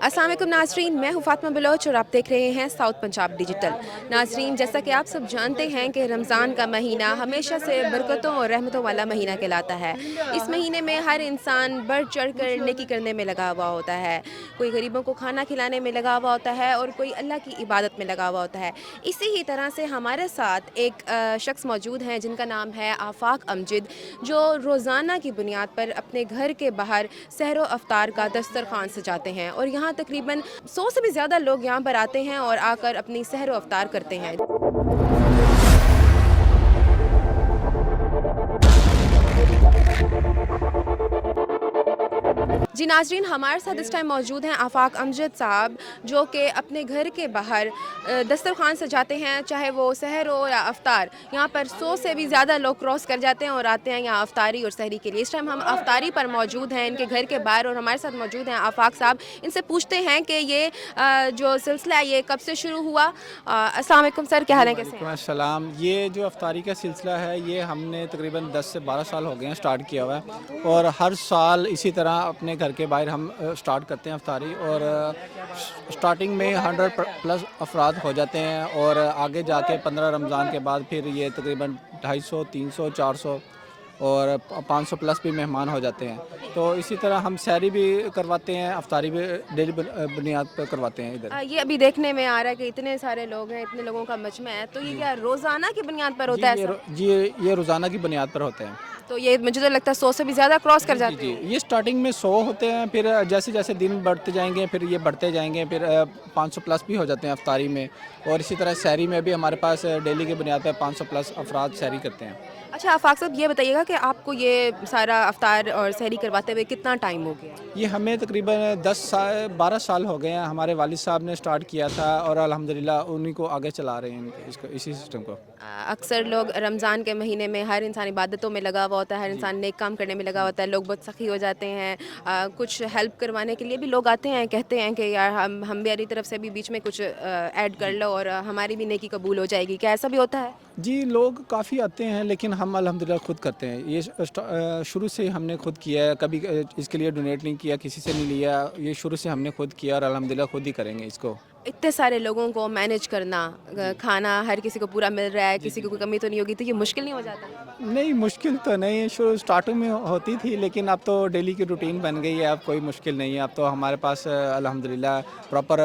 अस्सलाम वालेकुम नाज़रीन, मैं हूँ फ़ातिमा बलोच और आप देख रहे हैं साउथ पंजाब डिजिटल। नाज़रीन, जैसा कि आप सब जानते हैं कि रमज़ान का महीना हमेशा से बरकतों और रहमतों वाला महीना कहलाता है। इस महीने में हर इंसान बढ़ चढ़ कर नेकी करने में लगा हुआ होता है। कोई गरीबों को खाना खिलाने में लगा हुआ होता है और कोई अल्लाह की इबादत में लगा हुआ होता है। इसी ही तरह से हमारे साथ एक शख्स मौजूद हैं जिनका नाम है आफाक अमजद, जो रोज़ाना की बुनियाद पर अपने घर के बाहर सहरो अफ्तार का दस्तरखान सजाते हैं और यहाँ तकरीबन 100 से भी ज़्यादा लोग यहाँ पर आते हैं और आकर अपनी सहरो अफ्तार करते हैं। जी नाज़रीन, हमारे साथ इस टाइम मौजूद हैं आफाक अमजद साहब, जो कि अपने घर के बाहर दस्तरखान सजाते हैं, चाहे वो सहर हो या अफ्तार। यहाँ पर 100 से भी ज़्यादा लोग क्रॉस कर जाते हैं और आते हैं यहाँ अफ्तारी और सहरी के लिए। इस टाइम हम अफ्तारी पर मौजूद हैं इनके घर के बाहर और हमारे साथ मौजूद हैं आफाक साहब। इनसे पूछते हैं कि ये जो सिलसिला है ये कब से शुरू हुआ। अस्सलाम वालेकुम सर, क्या हाल है, कैसे हैं? अस्सलाम। ये जो अफ्तारी का सिलसिला है ये हमने तकरीबन 10 से 12 साल हो गए हैं स्टार्ट किया हुआ है और हर साल इसी तरह अपने घर के बाहर हम स्टार्ट करते हैं अफ्तारी और स्टार्टिंग में 100 प्लस अफराद हो जाते हैं और आगे जाके 15 रमज़ान के बाद फिर ये तकरीबन 250, 300, 400 और 500 प्लस भी मेहमान हो जाते हैं। तो इसी तरह हम सहरी भी करवाते हैं, अफ्तारी भी डेली बुनियाद पर करवाते हैं इधर। ये अभी देखने में आ रहा है कि इतने सारे लोग हैं, इतने लोगों का मजमा है, तो ये क्या रोज़ाना की बुनियाद पर होता है ऐसा? ये रोज़ाना की बुनियाद पर होते हैं। तो ये मुझे तो लगता है 100 से भी ज़्यादा क्रॉस कर जाते जी हैं। ये स्टार्टिंग में 100 होते हैं, फिर जैसे जैसे दिन बढ़ते जाएंगे फिर ये बढ़ते जाएंगे, फिर 500 प्लस भी हो जाते हैं अफ्तारी में। और इसी तरह सहरी में भी हमारे पास डेली की बुनियाद पर 500 प्लस अफराद सहरी करते हैं। अच्छा आफाक साहब, ये बताइएगा कि आपको ये सारा अफ्तार और सहरी करवाते हुए कितना टाइम हो गया? ये हमें तकरीबन 12 साल हो गए हैं। हमारे वालिद साहब ने स्टार्ट किया था और अल्हम्दुलिल्लाह उन्हीं को आगे चला रहे हैं इसको, इसी सिस्टम को। अक्सर लोग रमज़ान के महीने में हर इंसान इबादतों में लगा हुआ होता है, हर इंसान नेक काम करने में लगा होता है, लोग बहुत सखी हो जाते हैं। कुछ हेल्प करवाने के लिए भी लोग आते हैं, कहते हैं कि यार हम मेरी तरफ से भी बीच में कुछ ऐड कर लो और हमारी भी नेकी कबूल हो जाएगी। क्या ऐसा भी होता है? जी लोग काफ़ी आते हैं लेकिन हम अल्हम्दुलिल्लाह खुद करते हैं। ये शुरू से हमने खुद किया है, कभी इसके लिए डोनेट नहीं किया, किसी से नहीं लिया। ये शुरू से हमने खुद किया और अल्हम्दुलिल्लाह खुद ही करेंगे इसको। इतने सारे लोगों को मैनेज करना, खाना हर किसी को पूरा मिल रहा है, किसी को कोई कमी तो नहीं होगी, तो ये मुश्किल नहीं हो जाता? नहीं मुश्किल तो नहीं, शुरू स्टार्टिंग में होती थी लेकिन अब तो डेली की रूटीन बन गई है, अब कोई मुश्किल नहीं है। अब तो हमारे पास अल्हम्दुलिल्लाह प्रॉपर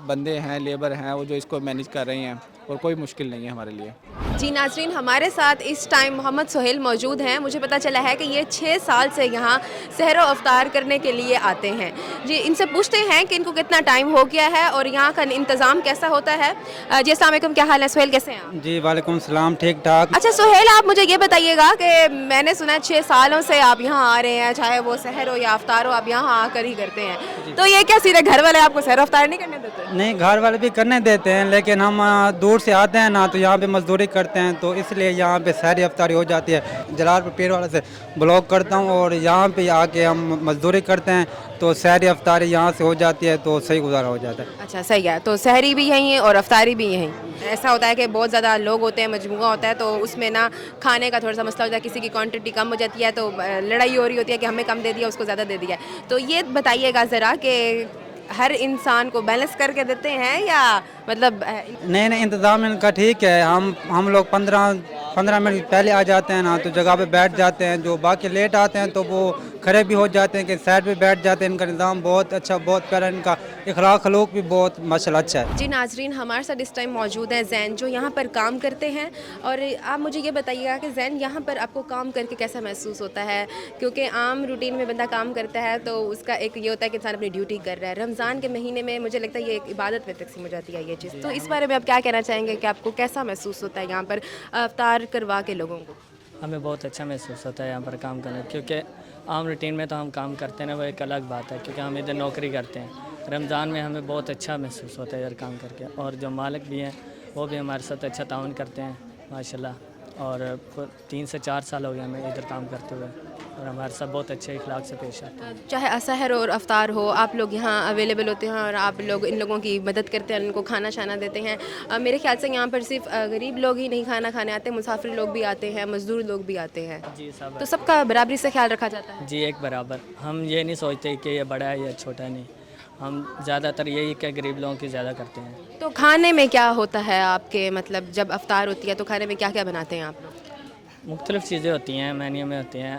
बंदे हैं, लेबर हैं वो जो इसको मैनेज कर रहे हैं और कोई मुश्किल नहीं है हमारे लिए। जी नाज़रीन, हमारे साथ इस टाइम मोहम्मद सोहेल मौजूद हैं। मुझे पता चला है कि ये 6 साल से यहाँ सहरो अफ्तार करने के लिए आते हैं। जी इनसे पूछते हैं कि इनको कितना टाइम हो गया है और यहाँ का इंतज़ाम कैसा होता है। जी अस्सलाम वालेकुम, क्या हाल है सोहेल, कैसे हैं आप? जी वालेकुम सलाम, ठीक ठाक। अच्छा सोहेल, आप मुझे ये बताइएगा कि मैंने सुना है 6 सालों से आप यहाँ आ रहे हैं, चाहे वो सहर हो या अफ्तार हो, आप यहाँ आकर ही करते हैं। तो ये क्या सीधे घर वाले आपको सहरो अफ्तार नहीं करने देते? नहीं, घर वाले भी करने देते हैं लेकिन हम दूर से आते हैं ना, तो यहाँ पे मजदूरी करते हैं, तो इसलिए यहाँ पे सहरी अफ्तारी हो जाती है। जलालपुर पीर वाले से ब्लॉग करता हूँ और यहाँ पे आके हम मजदूरी करते हैं, तो सहरी अफ्तारी यहाँ से हो जाती है, तो सही गुजारा हो जाता है। अच्छा सही है, तो सहरी भी यहीं है और अफ्तारी भी यहीं। ऐसा होता है कि बहुत ज़्यादा लोग होते हैं, मजमूआ होता है, तो उसमें ना खाने का थोड़ा सा मसला होता है, किसी की क्वांटिटी कम हो जाती है तो लड़ाई हो रही होती है कि हमें कम दे दिया, उसको ज़्यादा दे दिया। तो ये बताइएगा ज़रा कि हर इंसान को बैलेंस करके देते हैं या मतलब नहीं, इंतज़ाम इनका ठीक है। हम लोग 15 मिनट पहले आ जाते हैं ना, तो जगह पे बैठ जाते हैं। जो बाकी लेट आते हैं तो वो खड़े भी हो जाते हैं कि साइड पे बैठ जाते हैं। इनका निज़ाम बहुत अच्छा, बहुत प्यारा, इनका इखलाक खलूक भी बहुत माशाल्लाह अच्छा है। जी नाज़रीन, हमारे साथ इस टाइम मौजूद हैं ज़ैन, जो यहाँ पर काम करते हैं। और आप मुझे ये बताइएगा कि ज़ैन यहाँ पर आपको काम करके कैसा महसूस होता है? क्योंकि आम रूटीन में बंदा काम करता है तो उसका एक ये होता है कि इंसान अपनी ड्यूटी कर रहा है। रमज़ान के महीने में मुझे लगता है ये एक इबादत में तकसीम हो जाती है ये चीज़। तो इस बारे में आप क्या कहना चाहेंगे कि आपको कैसा महसूस होता है यहाँ पर अफ्तार करवा के लोगों को? हमें बहुत अच्छा महसूस होता है यहाँ पर काम करना, क्योंकि आम रूटीन में तो हम काम करते हैं ना, वो एक अलग बात है, क्योंकि हम इधर नौकरी करते हैं। रमज़ान में हमें बहुत अच्छा महसूस होता है इधर काम करके, और जो मालिक भी हैं वो भी हमारे साथ अच्छा ताउन करते हैं माशाल्लाह। और 3 से 4 साल हो गए हमें इधर काम करते हुए और हमारे साथ बहुत अच्छे इखलाक से पेश आते हैं। चाहे असहर और अफ्तार हो, आप लोग यहाँ अवेलेबल होते हैं और आप लोग इन लोगों की मदद करते हैं, उनको खाना शाना देते हैं। मेरे ख्याल से यहाँ पर सिर्फ गरीब लोग ही नहीं खाना खाने आते, मुसाफिर लोग भी आते हैं, मज़दूर लोग भी आते हैं। जी सब तो सबका बराबरी से ख्याल रखा जाता है? जी एक बराबर। हम ये नहीं सोचते कि ये बड़ा है या छोटा, नहीं। हम ज़्यादातर यही कि गरीब लोगों की ज़्यादा करते हैं। तो खाने में क्या होता है आपके, मतलब जब अफ्तार होती है तो खाने में क्या क्या बनाते हैं आप लोग? मुख्तलिफ़ चीज़ें होती हैं, मेन्यू में होती हैं।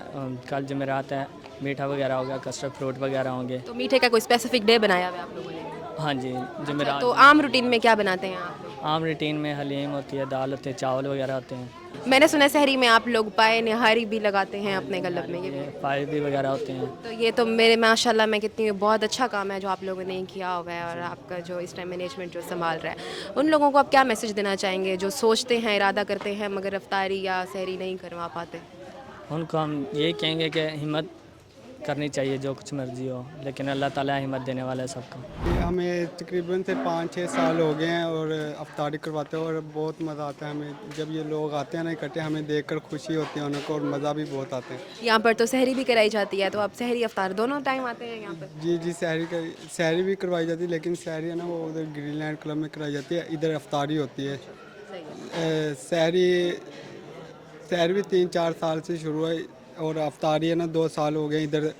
कल जमेरात है, मीठा वगैरह होगा, कस्टर्ड फ्रूट वगैरह होंगे। तो मीठे का कोई स्पेसिफिक डे बनाया हुआ है आप लोगों ने? हाँ जी, जमेरात। तो आम रूटीन में क्या बनाते हैं आप लोग? आम रूटीन में हलीम होती है, दाल होती है, चावल वगैरह होते हैं, मैंने सुना है सहरी में आप लोग पाए निहारी भी लगाते हैं अपने गलब में, ये पाए भी वगैरह होते हैं। तो ये तो मेरे माशाल्लाह मैं कितनी बहुत अच्छा काम है जो आप लोगों ने किया हुआ है, और आपका जो इस टाइम मैनेजमेंट जो संभाल रहा है, उन लोगों को आप क्या मैसेज देना चाहेंगे जो सोचते हैं, इरादा करते हैं मगर अफ्तारी या सहरी नहीं करवा पाते? उनको हम यही कहेंगे कि हिम्मत करनी चाहिए, जो कुछ मर्जी हो, लेकिन अल्लाह ताला हिम्मत देने वाला है सबको। ये हमें तकरीबन से 5-6 साल हो गए हैं और अफ्तारी करवाते हैं और बहुत मज़ा आता है हमें। जब ये लोग आते हैं ना इकट्ठे, हमें देखकर खुशी होती है उनको और मज़ा भी बहुत आता है। यहाँ पर तो सहरी भी कराई जाती है, तो आप सहरी अफ्तार दोनों टाइम आते हैं यहाँ पर? जी जी, सहरी भी करवाई जाती है, लेकिन सहरी है ना वो उधर ग्रीनलैंड क्लब में कराई जाती है, इधर अफ्तारी होती है। सहरी भी 3-4 साल से शुरू है और अफ्तारी है ना 2 साल हो गए इधर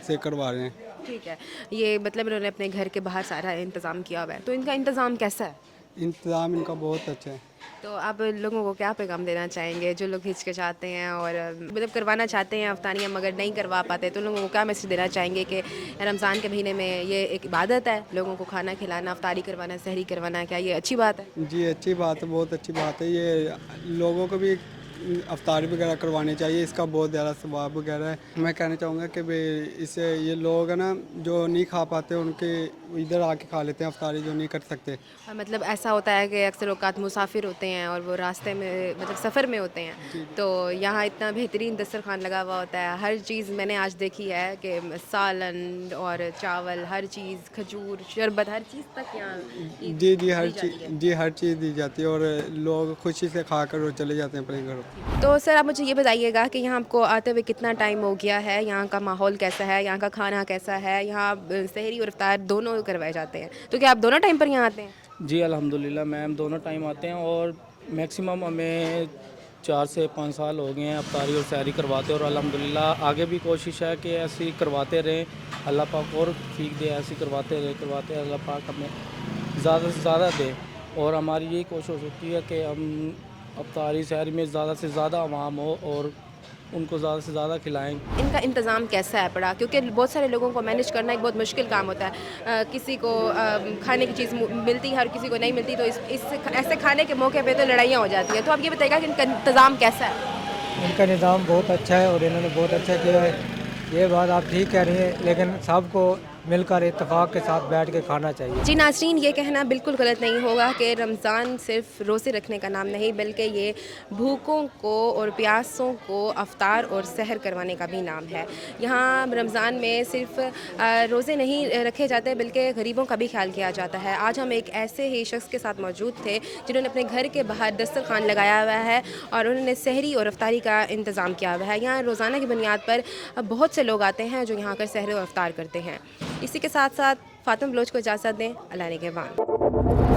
से करवा रहे हैं। ठीक है, ये मतलब इन्होंने अपने घर के बाहर सारा इंतज़ाम किया हुआ है, तो इनका इंतज़ाम कैसा है? इंतज़ाम इनका बहुत अच्छा है। तो आप लोगों को क्या पैगाम देना चाहेंगे जो लोग हिचकिचाते हैं और मतलब करवाना चाहते हैं अफ्तारियाँ मगर नहीं करवा पाते, तो लोगों को क्या मैसेज देना चाहेंगे कि रमज़ान के महीने में ये एक इबादत है, लोगों को खाना खिलाना, अफ्तारी करवाना, सहरी करवाना, क्या ये अच्छी बात है? जी अच्छी बात है, बहुत अच्छी बात है। ये लोगों को भी अफ्तारी वगैरह करवानी चाहिए, इसका बहुत ज़्यादा सवाब वगैरह है। मैं कहना चाहूँगा कि भाई इससे ये लोग है ना जो नहीं खा पाते उनके इधर आके खा लेते हैं अफ्तारी, जो नहीं कर सकते। मतलब ऐसा होता है कि अक्सर औकात मुसाफिर होते हैं और वो रास्ते में मतलब सफ़र में होते हैं, तो यहाँ इतना बेहतरीन दस्तरखान लगा हुआ होता है, हर चीज़ मैंने आज देखी है कि सालन और चावल, हर चीज़, खजूर, शरबत, हर चीज़ तक यहाँ जी जी, हर चीज़ दी जाती है और लोग खुशी से खा कर वो चले जाते हैं अपने घरों। तो सर आप मुझे ये बताइएगा कि यहाँ आपको आते हुए कितना टाइम हो गया है, यहाँ का माहौल कैसा है, यहाँ का खाना कैसा है, यहाँ सहरी और इफ्तार दोनों करवाए जाते हैं, तो क्या आप दोनों टाइम पर यहाँ आते हैं? जी अल्हम्दुलिल्लाह मैम, दोनों टाइम आते हैं और मैक्सिमम हमें 4 से 5 साल हो गए हैं अफ्तारी और सहरी करवाते, और अल्हम्दुलिल्लाह आगे भी कोशिश है कि ऐसे ही करवाते रहें, अल्लाह पाक और फीक दे, ऐसे करवाते रहे अल्लाह पाक हमें ज़्यादा से ज़्यादा दे। और हमारी यही कोशिश होती है कि हम अफ्तारी सहरी में ज़्यादा से ज़्यादा अवाम हो और उनको ज़्यादा से ज़्यादा खिलाएँ। इनका इंतज़ाम कैसा है पड़ा, क्योंकि बहुत सारे लोगों को मैनेज करना एक बहुत मुश्किल काम होता है, किसी को खाने की चीज़ मिलती है और किसी को नहीं मिलती, तो ऐसे खाने के मौके पे तो लड़ाइयाँ हो जाती हैं, तो आप ये बताइएगा कि इनका इंतज़ाम कैसा है? इनका निज़ाम बहुत अच्छा है और इन्होंने बहुत अच्छा किया है, ये बात आप ठीक कह रही हैं, लेकिन सबको मिलकर इत्तेफाक के साथ बैठ के खाना चाहिए। जी नाज़रीन, ये कहना बिल्कुल गलत नहीं होगा कि रमज़ान सिर्फ रोज़े रखने का नाम नहीं, बल्कि ये भूखों को और प्यासों को अफ्तार और सहर करवाने का भी नाम है। यहाँ रमज़ान में सिर्फ रोज़े नहीं रखे जाते बल्कि गरीबों का भी ख्याल किया जाता है। आज हम एक ऐसे ही शख्स के साथ मौजूद थे जिन्होंने अपने घर के बाहर दस्तरखान लगाया हुआ है और उन्होंने सहरी और अफ्तारी का इंतज़ाम किया हुआ है। यहाँ रोज़ाना की बुनियाद पर बहुत से लोग आते हैं जो यहाँ आकर सहर और अफ्तार करते हैं। इसी के साथ साथ फातिमा बलोच को इजाज़त दें। अल्लाह निगहबान।